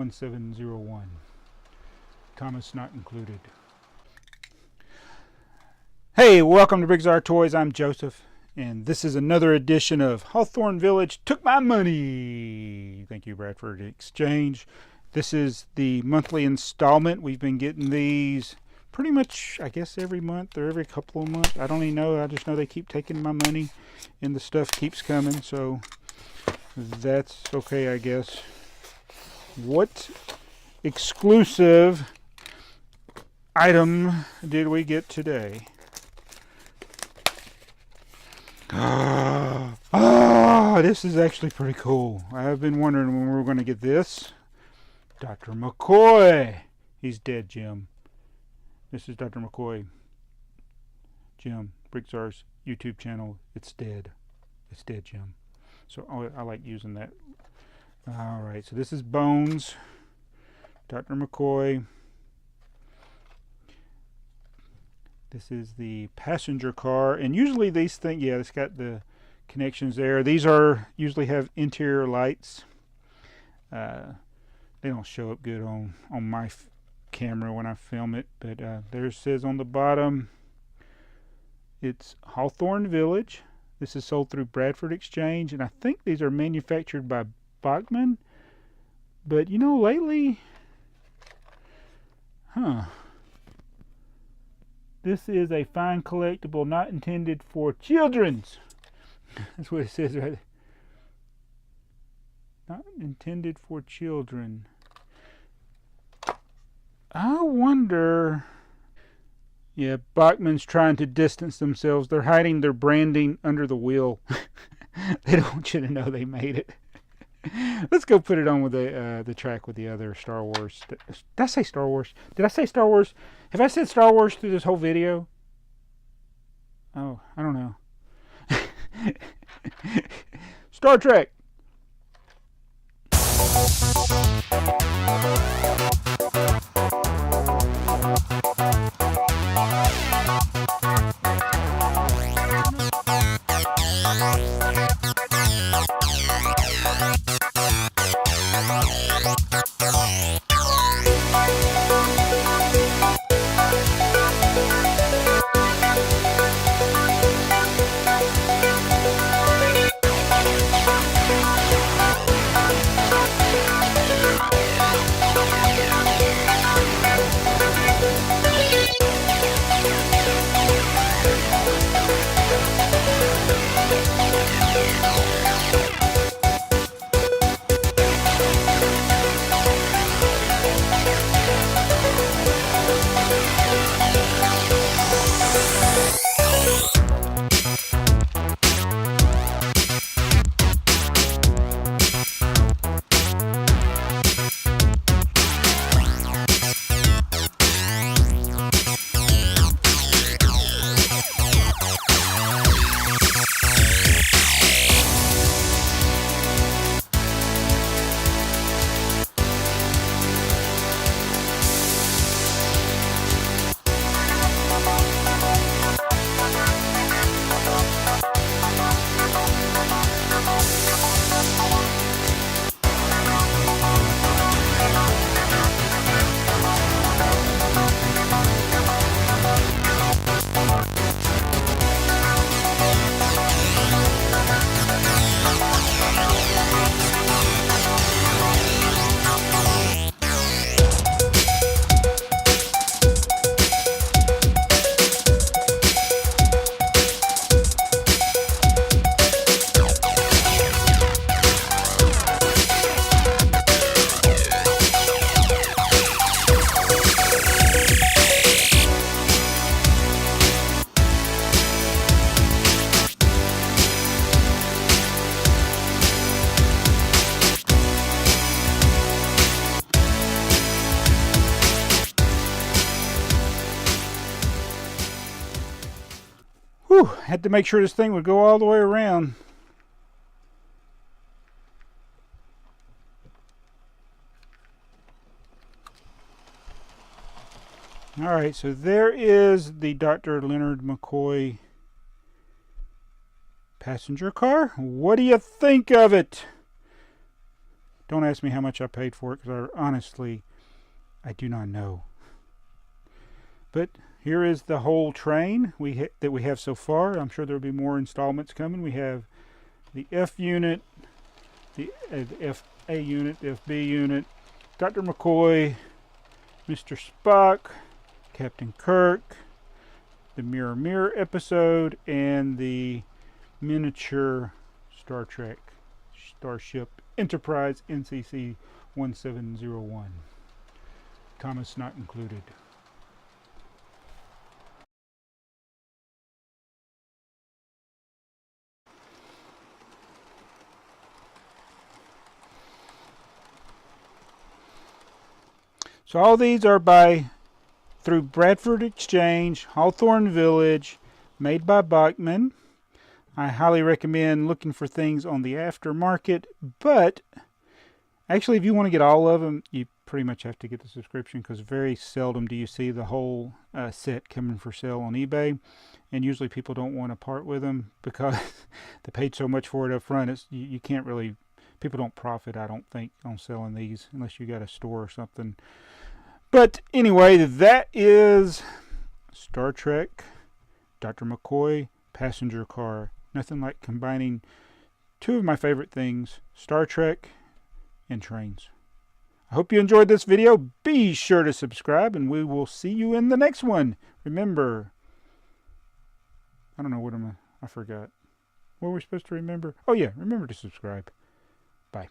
1701. Thomas not included. Hey, welcome to BrickTsar Toys. I'm Joseph, and this is another edition of Hawthorne Village Took My Money. Thank you, Bradford Exchange. This is the monthly installment. We've been getting these pretty much, I guess, every month or every couple of months. I don't even know. I just know they keep taking my money, and the stuff keeps coming, so that's okay, I guess. What exclusive item did we get today? This is actually pretty cool. I've been wondering when we were going to get this. Dr. McCoy. He's dead, Jim. This is Dr. McCoy. Jim, BrickTsar's YouTube channel. It's dead. It's dead, Jim. So I like using that. Alright, so this is Bones. Dr. McCoy. This is the passenger car, and usually these things, yeah, it's got the connections there. These are usually have interior lights. They don't show up good on my camera when I film it, but there it says on the bottom, it's Hawthorne Village. This is sold through Bradford Exchange, and I think these are manufactured by Bachmann. But you know, lately, this is a fine collectible not intended for children's. That's what it says right there. Not intended for children. I wonder... Yeah, Bachmann's trying to distance themselves. They're hiding their branding under the wheel. They don't want you to know they made it. Let's go put it on with the track with the other Star Wars. Did I say Star Wars? Did I say Star Wars? Have I said Star Wars through this whole video? Oh, I don't know. Star Trek. Whew, had to make sure this thing would go all the way around. Alright, so there is the Dr. Leonard McCoy passenger car. What do you think of it? Don't ask me how much I paid for it, because honestly, I do not know. But here is the whole train that we have so far. I'm sure there will be more installments coming. We have the F unit, the FA unit, the FB unit, Dr. McCoy, Mr. Spock, Captain Kirk, the Mirror Mirror episode, and the miniature Star Trek Starship Enterprise NCC 1701. Thomas not included. So all these are through Bradford Exchange, Hawthorne Village, made by Bachmann. I highly recommend looking for things on the aftermarket, but actually if you want to get all of them, you pretty much have to get the subscription, because very seldom do you see the whole set coming for sale on eBay, and usually people don't want to part with them because they paid so much for it up front. You can't really, people don't profit, I don't think, on selling these unless you got a store or something. But anyway, that is Star Trek Dr. McCoy Passenger Car. Nothing like combining two of my favorite things, Star Trek and trains. I hope you enjoyed this video. Be sure to subscribe, and we will see you in the next one. Remember, I don't know I forgot. What were we supposed to remember? Oh yeah, remember to subscribe. Bye.